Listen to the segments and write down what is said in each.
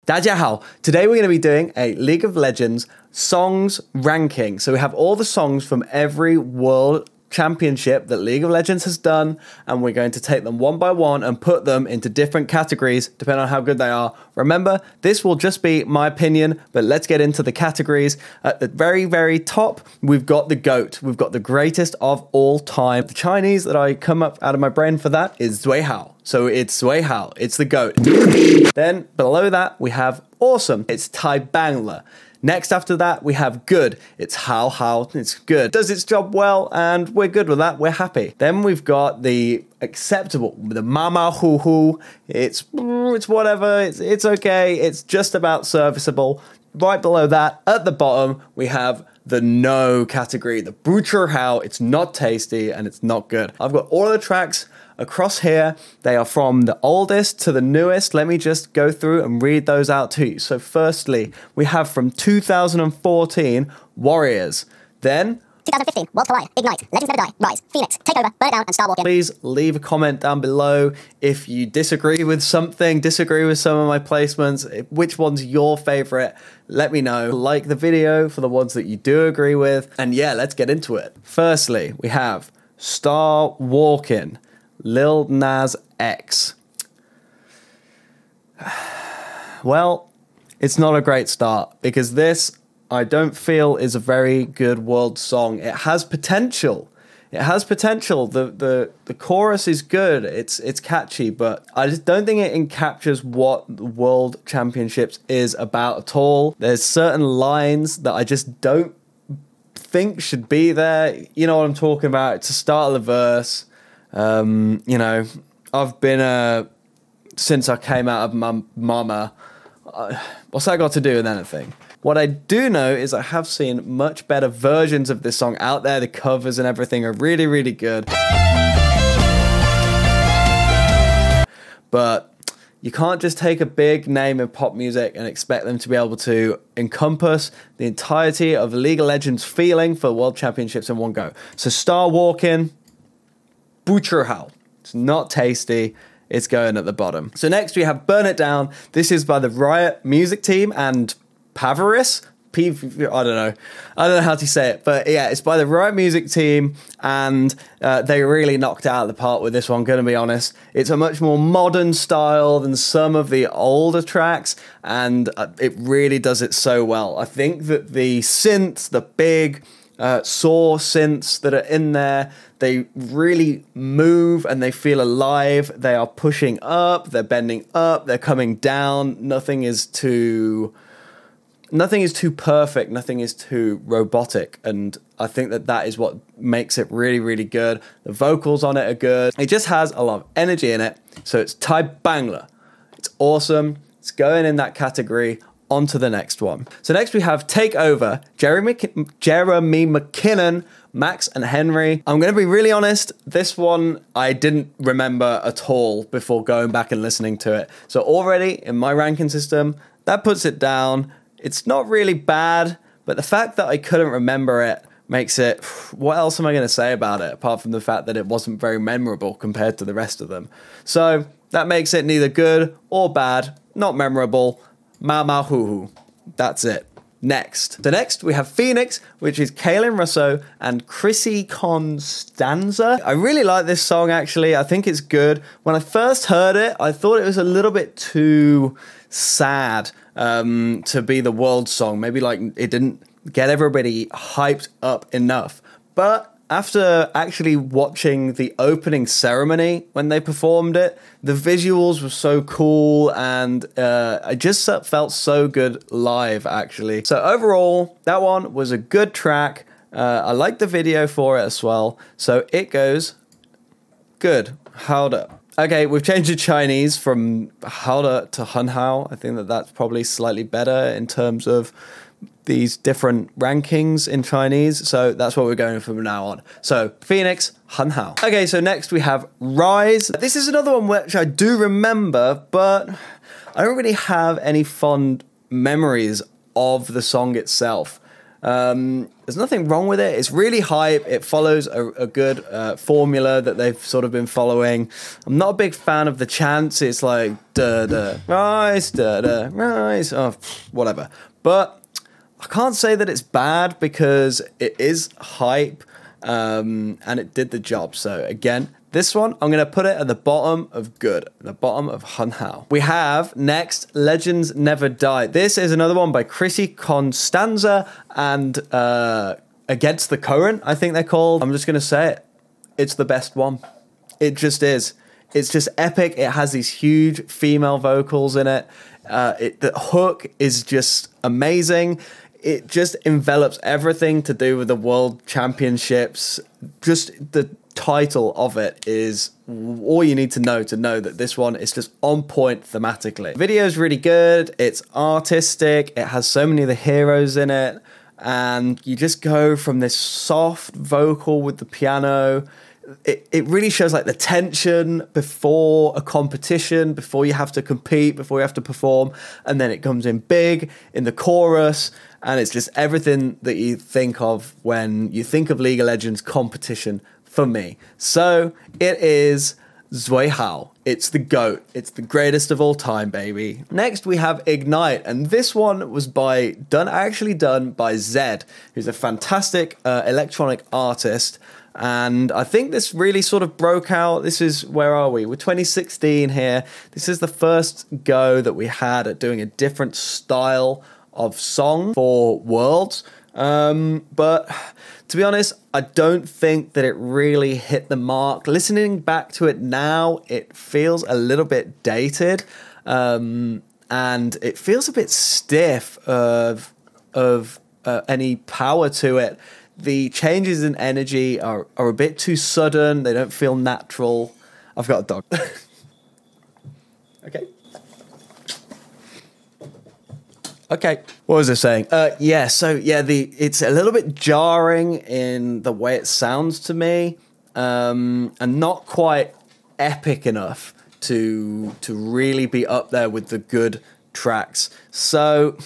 大家好. Today we're going to be doing a League of Legends songs ranking. So we have all the songs from every world championship that League of Legends has done, and we're going to take them one by one and put them into different categories depending on how good they are. Remember, this will just be my opinion, but let's get into the categories. At the very, very top, we've got the GOAT. We've got the greatest of all time. The Chinese that I come up out of my brain for that is Zui Hao. So it's Zui Hao. It's the GOAT. Then below that, we have awesome. It's Tai Bangla. Next after that, we have good. It's Hao Hao. It's good. Does its job well, and we're good with that. We're happy. Then we've got the acceptable, the Mama Hu Hu. It's whatever. It's okay. It's just about serviceable. Right below that, at the bottom, we have the no category, the Butcher Hao. It's not tasty and it's not good. I've got all of the tracks across here. They are from the oldest to the newest. Let me just go through and read those out to you. So firstly, we have from 2014, Warriors. Then 2015, World Collide, Ignite, Legends Never Die, Rise, Phoenix, Take Over, Burn It Down, and Star Walking. Please leave a comment down below if you disagree with something, disagree with some of my placements, which one's your favorite. Let me know. Like the video for the ones that you do agree with. And yeah, let's get into it. Firstly, we have Star Walking, Lil Nas X. Well, it's not a great start because this, I don't feel, is a very good world song. It has potential. It has potential. The chorus is good. It's catchy, but I just don't think it captures what the World Championships is about at all. There's certain lines that I just don't think should be there. You know what I'm talking about? To start the verse. You know, I've been since I came out of my mama. What's that got to do with anything? What I do know is I have seen much better versions of this song out there. The covers and everything are really, really good. But you can't just take a big name in pop music and expect them to be able to encompass the entirety of League of Legends feeling for World Championships in one go. So Star Walking, Butcher Hao. It's not tasty. It's going at the bottom. So next we have Burn It Down. This is by the Riot Music Team and Pavaris. I don't know how to say it, but yeah, it's by the Riot Music Team, and they really knocked it out of the park with this one, gonna be honest. It's a much more modern style than some of the older tracks, and it really does it so well. I think that the synths, the big saw synths that are in there, they really move and they feel alive. They are pushing up, they're bending up, they're coming down. Nothing is too perfect, nothing is too robotic, and I think that is what makes it really, really good. The vocals on it are good. It just has a lot of energy in it. So it's Tai Bangla. It's awesome. It's going in that category. On to the next one. So next we have Take Over, Jeremy McKinnon, Max and Henry. I'm going to be really honest, this one I didn't remember at all before going back and listening to it. So already in my ranking system, that puts it down. It's not really bad, but the fact that I couldn't remember it makes it, what else am I going to say about it apart from the fact that it wasn't very memorable compared to the rest of them. So that makes it neither good or bad, not memorable. Mama Hu Hu. That's it. Next. So next we have Phoenix, which is Kaylin Russo and Chrissy Constanza. I really like this song actually. I think it's good. When I first heard it, I thought it was a little bit too sad to be the world song. Maybe like it didn't get everybody hyped up enough. But after actually watching the opening ceremony when they performed it, the visuals were so cool, and I just felt so good live, actually. So overall, that one was a good track. I liked the video for it as well. So it goes good. Hold up. Okay, we've changed the Chinese from Haoda to Hunhao. I think that's probably slightly better in terms of these different rankings in Chinese, so that's what we're going from now on. So Phoenix, Hunhao. Okay, so next we have Rise. This is another one which I do remember, but I don't really have any fond memories of the song itself. There's nothing wrong with it. It's really hype. It follows a good formula that they've sort of been following. I'm not a big fan of the chants. It's like rise, rise, oh, whatever. But I can't say that it's bad because it is hype, and it did the job. So again, this one, I'm going to put it at the bottom of good, the bottom of Hun Hao. We have next, Legends Never Die. This is another one by Chrissy Constanza and Against the Current, I think they're called. I'm just going to say it. It's the best one. It just is. It's just epic. It has these huge female vocals in it. The hook is just amazing. It just envelops everything to do with the World Championships. Just the title of it is all you need to know that this one is just on point thematically. The video is really good. It's artistic. It has so many of the heroes in it. And you just go from this soft vocal with the piano. It really shows like the tension before a competition, before you have to compete, before you have to perform. And then it comes in big in the chorus. And it's just everything that you think of when you think of League of Legends competition for me. So it is Zui Hao. It's the GOAT. It's the greatest of all time, baby. Next, we have Ignite. And this one was actually done by Zed, who's a fantastic electronic artist. And I think this really sort of broke out. This is, where are we? We're 2016 here. This is the first go that we had at doing a different style of song for Worlds. But to be honest, I don't think that it really hit the mark. Listening back to it now, it feels a little bit dated. And it feels a bit stiff of any power to it. The changes in energy are a bit too sudden. They don't feel natural. I've got a dog. Okay. What was I saying? It's a little bit jarring in the way it sounds to me, and not quite epic enough to really be up there with the good tracks. So,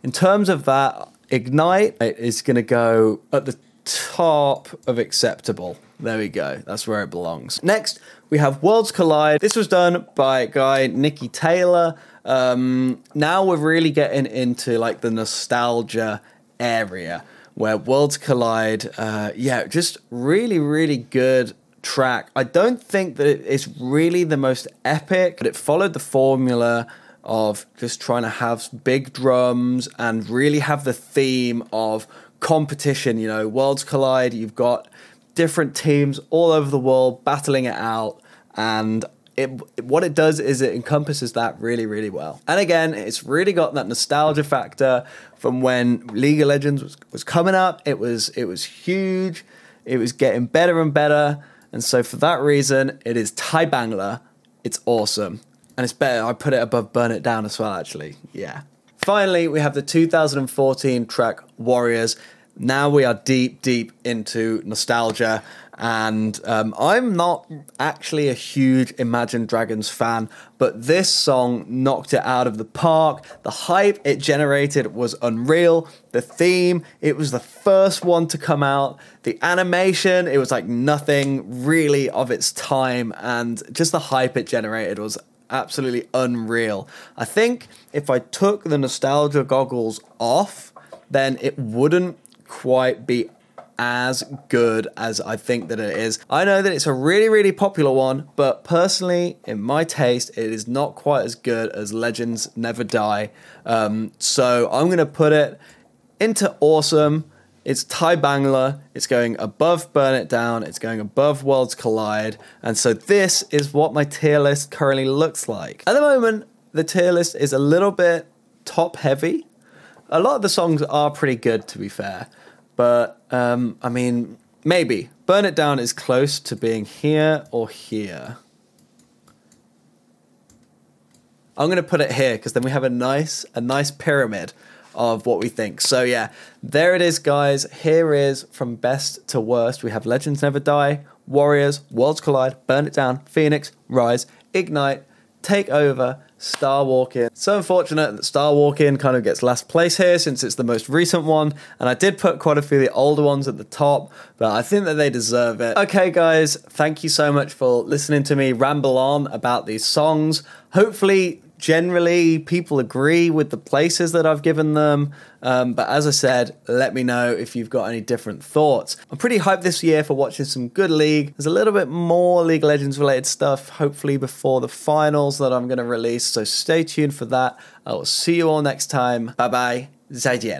in terms of that, Ignite is going to go at the top of acceptable. There we go. That's where it belongs. Next, we have Worlds Collide. This was done by a guy, Nicky Taylor. Now we're really getting into like the nostalgia area where Worlds Collide, just really, really good track. I don't think that it's really the most epic, but it followed the formula of just trying to have big drums and really have the theme of competition. You know, Worlds Collide, you've got different teams all over the world battling it out, and what it does is it encompasses that really, really well. And again, it's really got that nostalgia factor from when League of Legends was coming up. It was huge. It was getting better and better. And so for that reason, it is Thai Bangla. It's awesome. And it's better. I put it above Burn It Down as well, actually. Yeah. Finally, we have the 2014 track Warriors. Now we are deep, deep into nostalgia. And I'm not actually a huge Imagine Dragons fan, but this song knocked it out of the park. The hype it generated was unreal. The theme, it was the first one to come out. The animation, it was like nothing really of its time. And just the hype it generated was absolutely unreal. I think if I took the nostalgia goggles off, then it wouldn't quite be as good as I think that it is. I know that it's a really, really popular one, but personally, in my taste, it is not quite as good as Legends Never Die. So I'm going to put it into awesome. It's Thai Bangla. It's going above Burn It Down. It's going above Worlds Collide. And so this is what my tier list currently looks like. At the moment, the tier list is a little bit top heavy. A lot of the songs are pretty good, to be fair. But, I mean, maybe. Burn It Down is close to being here or here. I'm going to put it here because then we have a nice pyramid of what we think. So, yeah, there it is, guys. Here is from best to worst. We have Legends Never Die, Warriors, Worlds Collide, Burn It Down, Phoenix, Rise, Ignite, Take Over, Star Walking. So unfortunate that Star Walking kind of gets last place here since it's the most recent one, and I did put quite a few of the older ones at the top, but I think that they deserve it. Okay guys, thank you so much for listening to me ramble on about these songs. Hopefully generally people agree with the places that I've given them, but as I said, let me know if you've got any different thoughts. I'm pretty hyped this year for watching some good League. There's a little bit more League of Legends related stuff hopefully before the finals that I'm going to release, so stay tuned for that. I will see you all next time. Bye bye, 再见.